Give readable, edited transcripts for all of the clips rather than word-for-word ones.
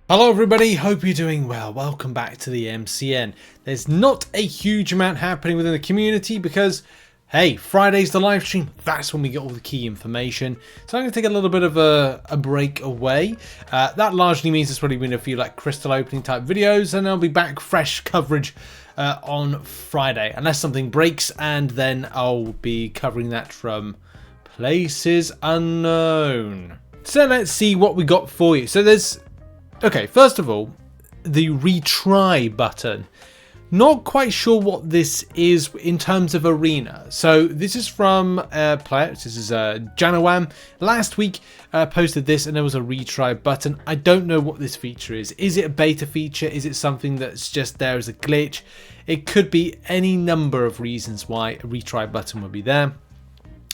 Hello everybody, hope you're doing well. Welcome back to the MCN. There's not a huge amount happening within the community because, hey, Friday's the live stream. That's when we get all the key information. So I'm going to take a little bit of a break away. That largely means it's probably been a few like crystal opening type videos, and I'll be back fresh coverage on Friday. Unless something breaks, and then I'll be covering that from places unknown. So let's see what we got for you. So there's... Okay, first of all, the retry button. Not quite sure what this is in terms of arena. So this is from a player. This is Janawam. Last week posted this and there was a retry button. I don't know what this feature is. Is it a beta feature? Is it something that's just there as a glitch? It could be any number of reasons why a retry button would be there.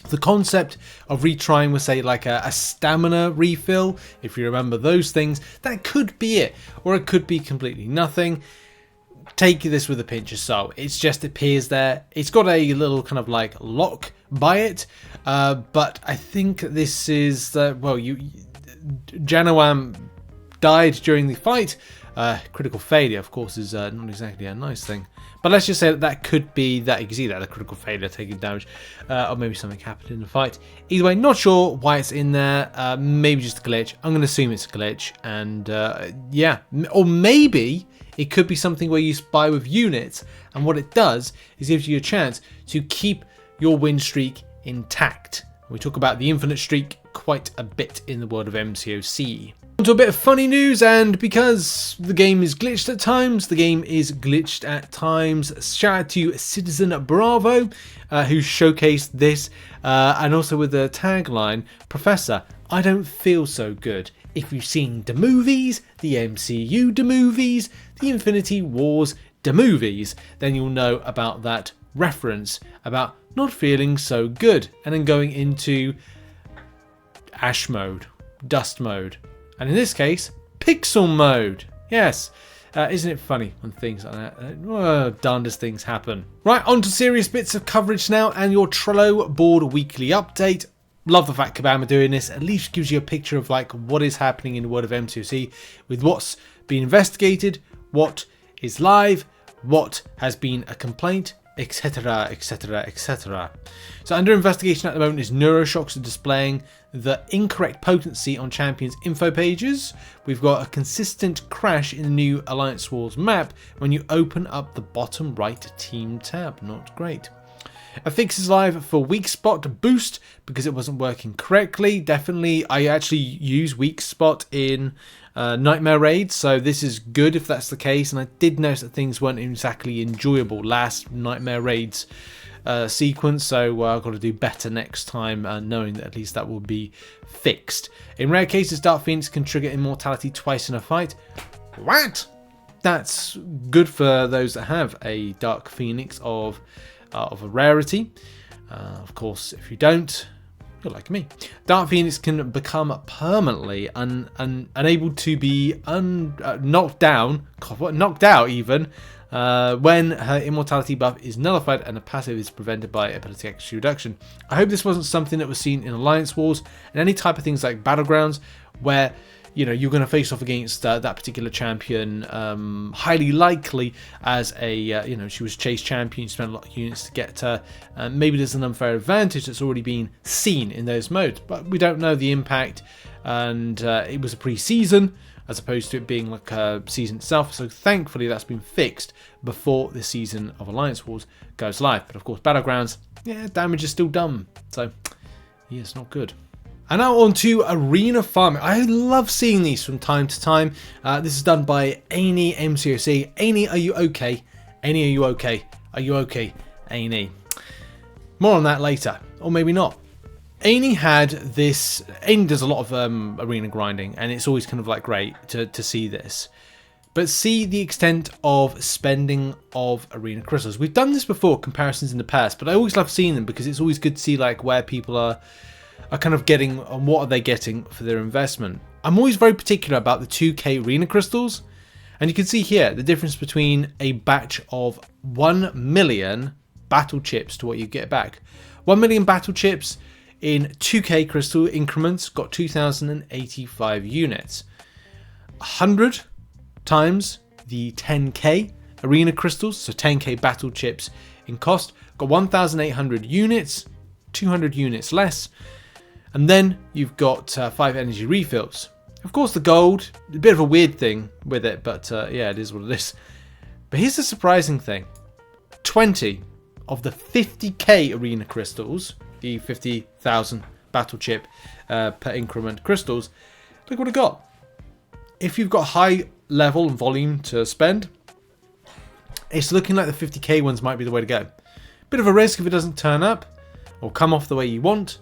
The concept of retrying was, say, like a stamina refill, if you remember those things. That could be it, or it could be completely nothing. Take this with a pinch of salt. It just appears there. It's got a little kind of like lock by it, but I think this is Janawam died during the fight. Critical failure, of course, is not exactly a nice thing. But let's just say that could be that you can see that a critical failure taking damage, or maybe something happened in the fight. Either way, not sure why it's in there. Maybe just a glitch. I'm going to assume it's a glitch, and yeah, or maybe it could be something where you buy with units, and what it does is gives you a chance to keep your win streak intact. We talk about the infinite streak quite a bit in the world of MCOC. To a bit of funny news, and because the game is glitched at times, Shout out to Citizen Bravo, who showcased this, and also with the tagline, Professor, I don't feel so good. If you've seen the movies, the MCU the movies, the Infinity Wars the movies, then you'll know about that reference about not feeling so good, and then going into ash mode, dust mode. And in this case, pixel mode. Yes. Isn't it funny when things like that, darndest things happen. Right, on to serious bits of coverage now, and your Trello Board weekly update. Love the fact Kabam are doing this. At least gives you a picture of like what is happening in the world of MCOC with what's been investigated, what is live, what has been a complaint, etc, etc, etc. So under investigation at the moment is Neuroshocks are displaying the incorrect potency on champions info pages. We've got a consistent crash in the new Alliance Wars map when you open up the bottom right team tab. Not great. A fix is live for weak spot boost because it wasn't working correctly. Definitely, I actually use weak spot in Nightmare raids, so this is good if that's the case. And I did notice that things weren't exactly enjoyable last Nightmare raids sequence, so I've got to do better next time, knowing that at least that will be fixed. In rare cases, Dark Phoenix can trigger immortality twice in a fight. What? That's good for those that have a Dark Phoenix of a rarity. Of course, if you don't, you're like me. Dark Phoenix can become permanently unable to be knocked out even when her immortality buff is nullified and a passive is prevented by ability accuracy reduction. I hope this wasn't something that was seen in Alliance Wars and any type of things like Battlegrounds where you're going to face off against that particular champion, highly likely as a, she was chase champion, you spent a lot of units to get her. Maybe there's an unfair advantage that's already been seen in those modes, but we don't know the impact, and it was a pre-season as opposed to it being like a season itself, so thankfully that's been fixed before the season of Alliance Wars goes live. But of course, Battlegrounds, yeah, damage is still done, so yeah, it's not good. And now on to arena farming. I love seeing these from time to time. This is done by Aini MCOC. Aini, are you okay? Aini, are you okay? Are you okay, Aini? More on that later, or maybe not. Aini had this. Aini does a lot of arena grinding, and it's always kind of like great to see this. But see the extent of spending of arena crystals. We've done this before, comparisons in the past, but I always love seeing them because it's always good to see like where people are kind of getting and what are they getting for their investment. I'm always very particular about the 2k arena crystals, and you can see here the difference between a batch of 1 million battle chips to what you get back. 1 million battle chips in 2k crystal increments got 2,085 units. 100 times the 10k arena crystals, so 10k battle chips in cost. Got 1,800 units, 200 units less. And then you've got 5 energy refills. Of course, the gold, a bit of a weird thing with it, but yeah, it is what it is. But here's the surprising thing. 20 of the 50k arena crystals, the 50,000 battle chip per increment crystals, look what I got. If you've got high level and volume to spend, it's looking like the 50k ones might be the way to go. Bit of a risk if it doesn't turn up or come off the way you want.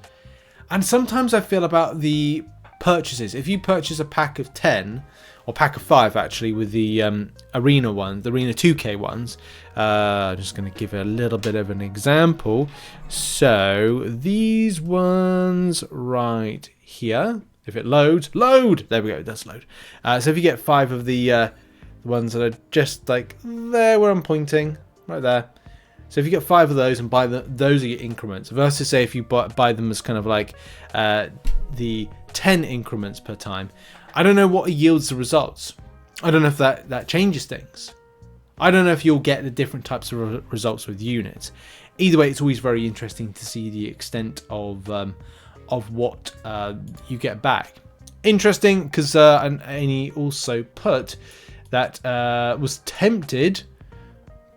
And sometimes I feel about the purchases. If you purchase a pack of 10, or pack of 5 actually, with the arena ones, the arena 2k ones, I'm just going to give a little bit of an example. So these ones right here, if it loads, there we go, it does load. So if you get 5 of the ones that are just like there where I'm pointing, right there. So if you get 5 of those and buy those are your increments, versus say if you buy them as kind of like the 10 increments per time. I don't know what yields the results. I don't know if that changes things. I don't know if you'll get the different types of results with units. Either way, it's always very interesting to see the extent of what you get back. Interesting, because Amy also put that was tempted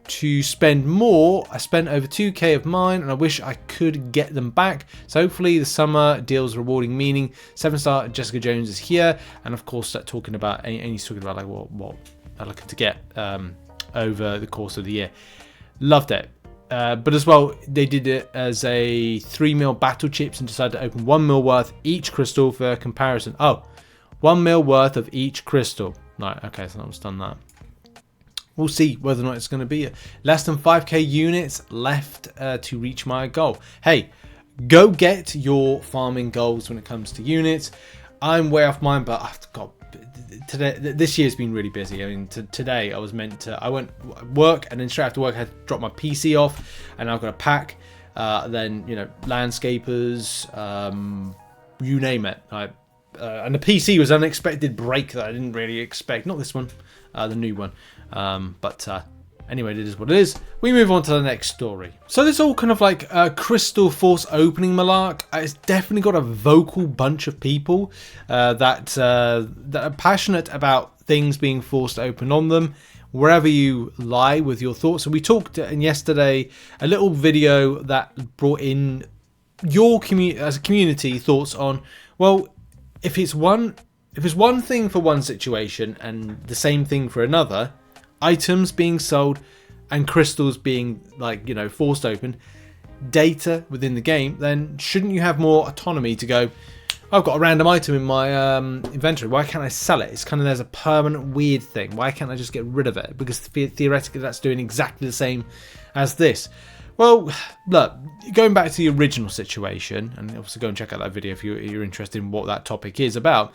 to spend more. I spent over 2k of mine and I wish I could get them back. So hopefully the summer deals rewarding meaning. 7-star Jessica Jones is here, and of course talking about, and he's talking about like what I'm looking to get over the course of the year. Loved it. But as well, they did it as a 3 mil battle chips and decided to open 1 mil worth each crystal for comparison. Oh, 1 mil worth of each crystal. Right, okay, so I've done that. We'll see whether or not it's going to be less than 5k units left to reach my goal. Hey, go get your farming goals when it comes to units. I'm way off mine, but I've got today. This year's been really busy. I mean, today I was meant to. I went work, and then straight after work I had to drop my PC off, and I've got a pack. Then landscapers, you name it. And the PC was an unexpected break that I didn't really expect. Not this one, the new one. But anyway, it is what it is. We move on to the next story. So this all kind of like Crystal Force opening malark. It's definitely got a vocal bunch of people that are passionate about things being forced open on them, wherever you lie with your thoughts. And we talked in yesterday a little video that brought in your as a community thoughts on, well, if it's one thing for one situation and the same thing for another, items being sold and crystals being forced open, data within the game, then shouldn't you have more autonomy to go, I've got a random item in my inventory, why can't I sell it? It's kind of, there's a permanent weird thing, why can't I just get rid of it? Because theoretically that's doing exactly the same as this. Well, look, going back to the original situation, and obviously go and check out that video if you're interested in what that topic is about.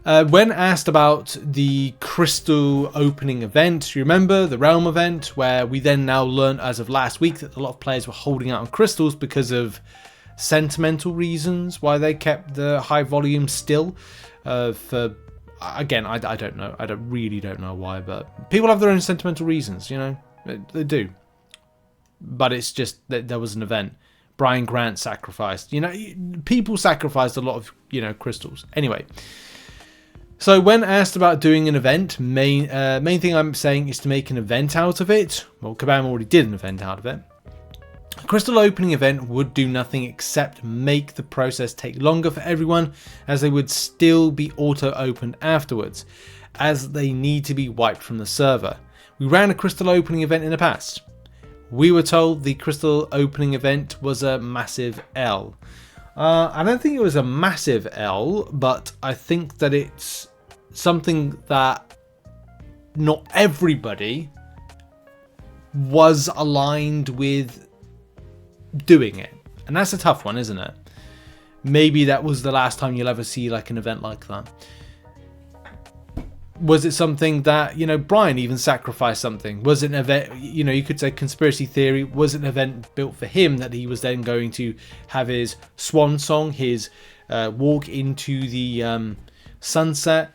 When asked about the crystal opening event, you remember the Realm event, where we then now learned as of last week that a lot of players were holding out on crystals because of sentimental reasons, why they kept the high volume still. Again, I don't know. I really don't know why, but people have their own sentimental reasons, they do. But it's just that there was an event. Brian Grant sacrificed. People sacrificed a lot of, crystals. Anyway. So when asked about doing an event, main thing I'm saying is to make an event out of it. Well, Kabam already did an event out of it. A crystal opening event would do nothing except make the process take longer for everyone, as they would still be auto-opened afterwards, as they need to be wiped from the server. We ran a crystal opening event in the past. We were told the crystal opening event was a massive L. I don't think it was a massive L, but I think that it's something that not everybody was aligned with doing it. And that's a tough one, isn't it? Maybe that was the last time you'll ever see like an event like that. Was it something that, Brian even sacrificed something? Was it an event, you could say conspiracy theory, was it an event built for him that he was then going to have his swan song, his walk into the sunset?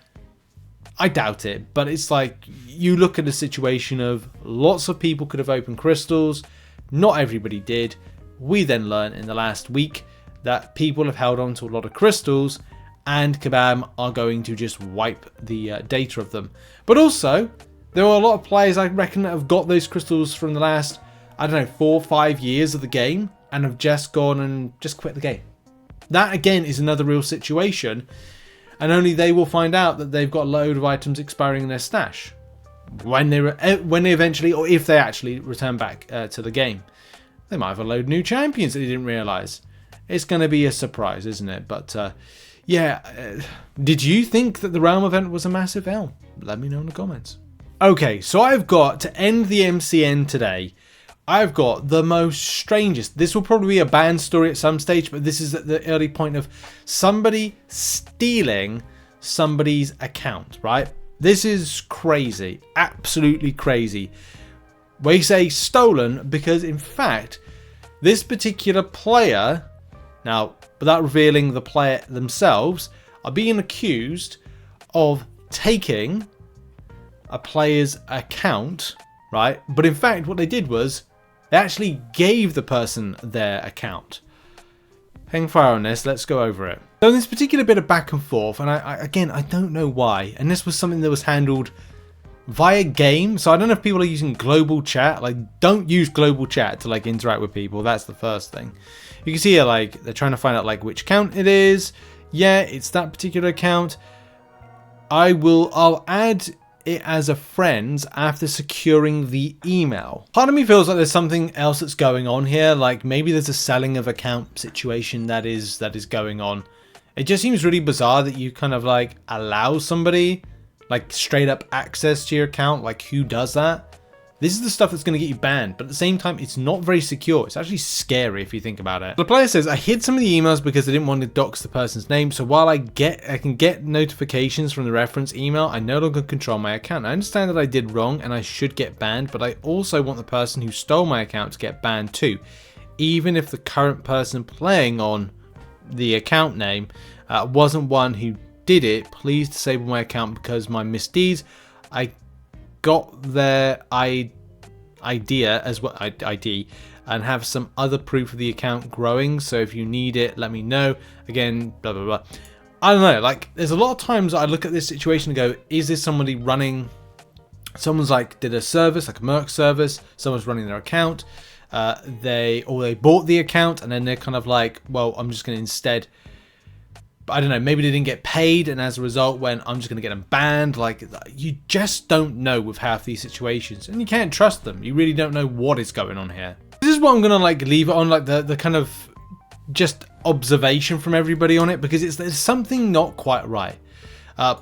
I doubt it, but it's like you look at a situation of lots of people could have opened crystals, not everybody did. We then learned in the last week that people have held on to a lot of crystals and Kabam are going to just wipe the data of them. But also, there are a lot of players I reckon that have got those crystals from the last, I don't know, 4 or 5 years of the game and have just gone and just quit the game. That again is another real situation, and only they will find out that they've got a load of items expiring in their stash when they eventually, or if they actually return back to the game. They might have a load of new champions that they didn't realise. It's going to be a surprise, isn't it? But did you think that the Realm event was a massive L? Let me know in the comments. Okay, so I've got, to end the MCN today, I've got the most strangest. This will probably be a banned story at some stage, but this is at the early point of somebody stealing somebody's account, right? This is crazy, absolutely crazy. We say stolen because, in fact, this particular player, now, without revealing the player themselves, are being accused of taking a player's account, right? But in fact, what they did was they actually gave the person their account. Hang fire on this, let's go over it. So in this particular bit of back and forth, and I don't know why, and this was something that was handled via game, so I don't know if people are using global chat. Like, don't use global chat to like interact with people. That's the first thing. You can see here, like, they're trying to find out like which account it is. Yeah, it's that particular account. I'll add it as a friend after securing the email. Part of me feels like there's something else that's going on here. Like maybe there's a selling of account situation that is going on. It just seems really bizarre that you kind of like allow somebody like straight up access to your account. Like, who does that? This is the stuff that's going to get you banned, but at the same time, it's not very secure. It's actually scary if you think about it. The player says, I hid some of the emails because I didn't want to dox the person's name, so while I can get notifications from the reference email, I no longer control my account. I understand that I did wrong and I should get banned, but I also want the person who stole my account to get banned too. Even if the current person playing on the account name wasn't one who did it, please disable my account because my misdeeds. I got their idea as well, ID, and have some other proof of the account growing, so if you need it, let me know. Again, blah blah blah. I don't know, like there's a lot of times I look at this situation and go, is this somebody running, someone's like did a service, like a merc service, someone's running their account, they bought the account and then they're kind of like, well, I'm just going to instead, I don't know, maybe they didn't get paid and as a result I'm just going to get them banned. Like, you just don't know with half these situations and you can't trust them. You really don't know what is going on here. This is what I'm going to like leave it on, like the kind of just observation from everybody on it, because there's something not quite right.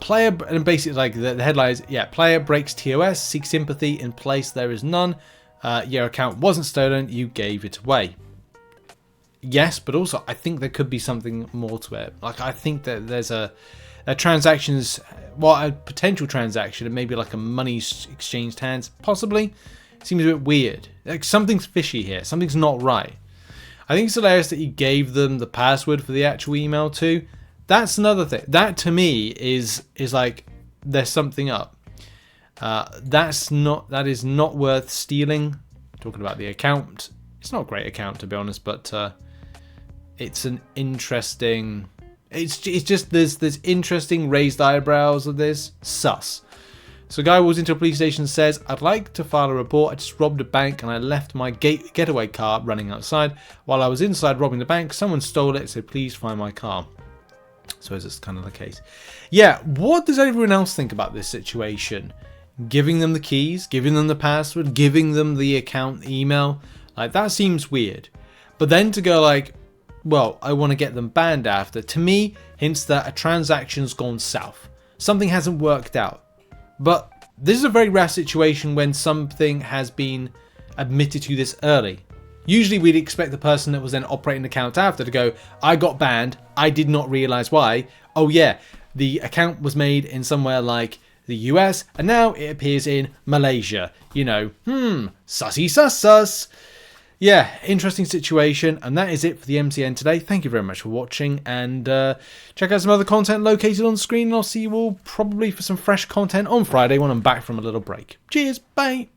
Player, and basically like the headline is, yeah, player breaks TOS, seek sympathy, in place there is none. Your account wasn't stolen, you gave it away. Yes, but also I think there could be something more to it. Like, I think that there's a transactions, well, a potential transaction and maybe like a money exchanged hands, possibly. Seems a bit weird. Like, something's fishy here. Something's not right. I think it's hilarious that you gave them the password for the actual email too. That's another thing. That to me is like there's something up. That is not worth stealing. Talking about the account, it's not a great account to be honest, but it's an interesting. It's just there's interesting raised eyebrows of this. Sus. So a guy walks into a police station and says, I'd like to file a report. I just robbed a bank and I left my getaway car running outside. While I was inside robbing the bank, someone stole it, so please find my car. So is this kind of the case? Yeah, what does everyone else think about this situation? Giving them the keys, giving them the password, giving them the account email. Like, that seems weird. But then to go like, well, I want to get them banned after, to me, hints that a transaction's gone south. Something hasn't worked out. But this is a very rare situation when something has been admitted to this early. Usually we'd expect the person that was then operating the account after to go, I got banned, I did not realize why. Oh yeah, the account was made in somewhere like the US and now it appears in Malaysia. You know, sussy sus sus. yeah, interesting situation. And that is it for the MCN today. Thank you very much for watching. And check out some other content located on screen. And I'll see you all probably for some fresh content on Friday when I'm back from a little break. Cheers. Bye.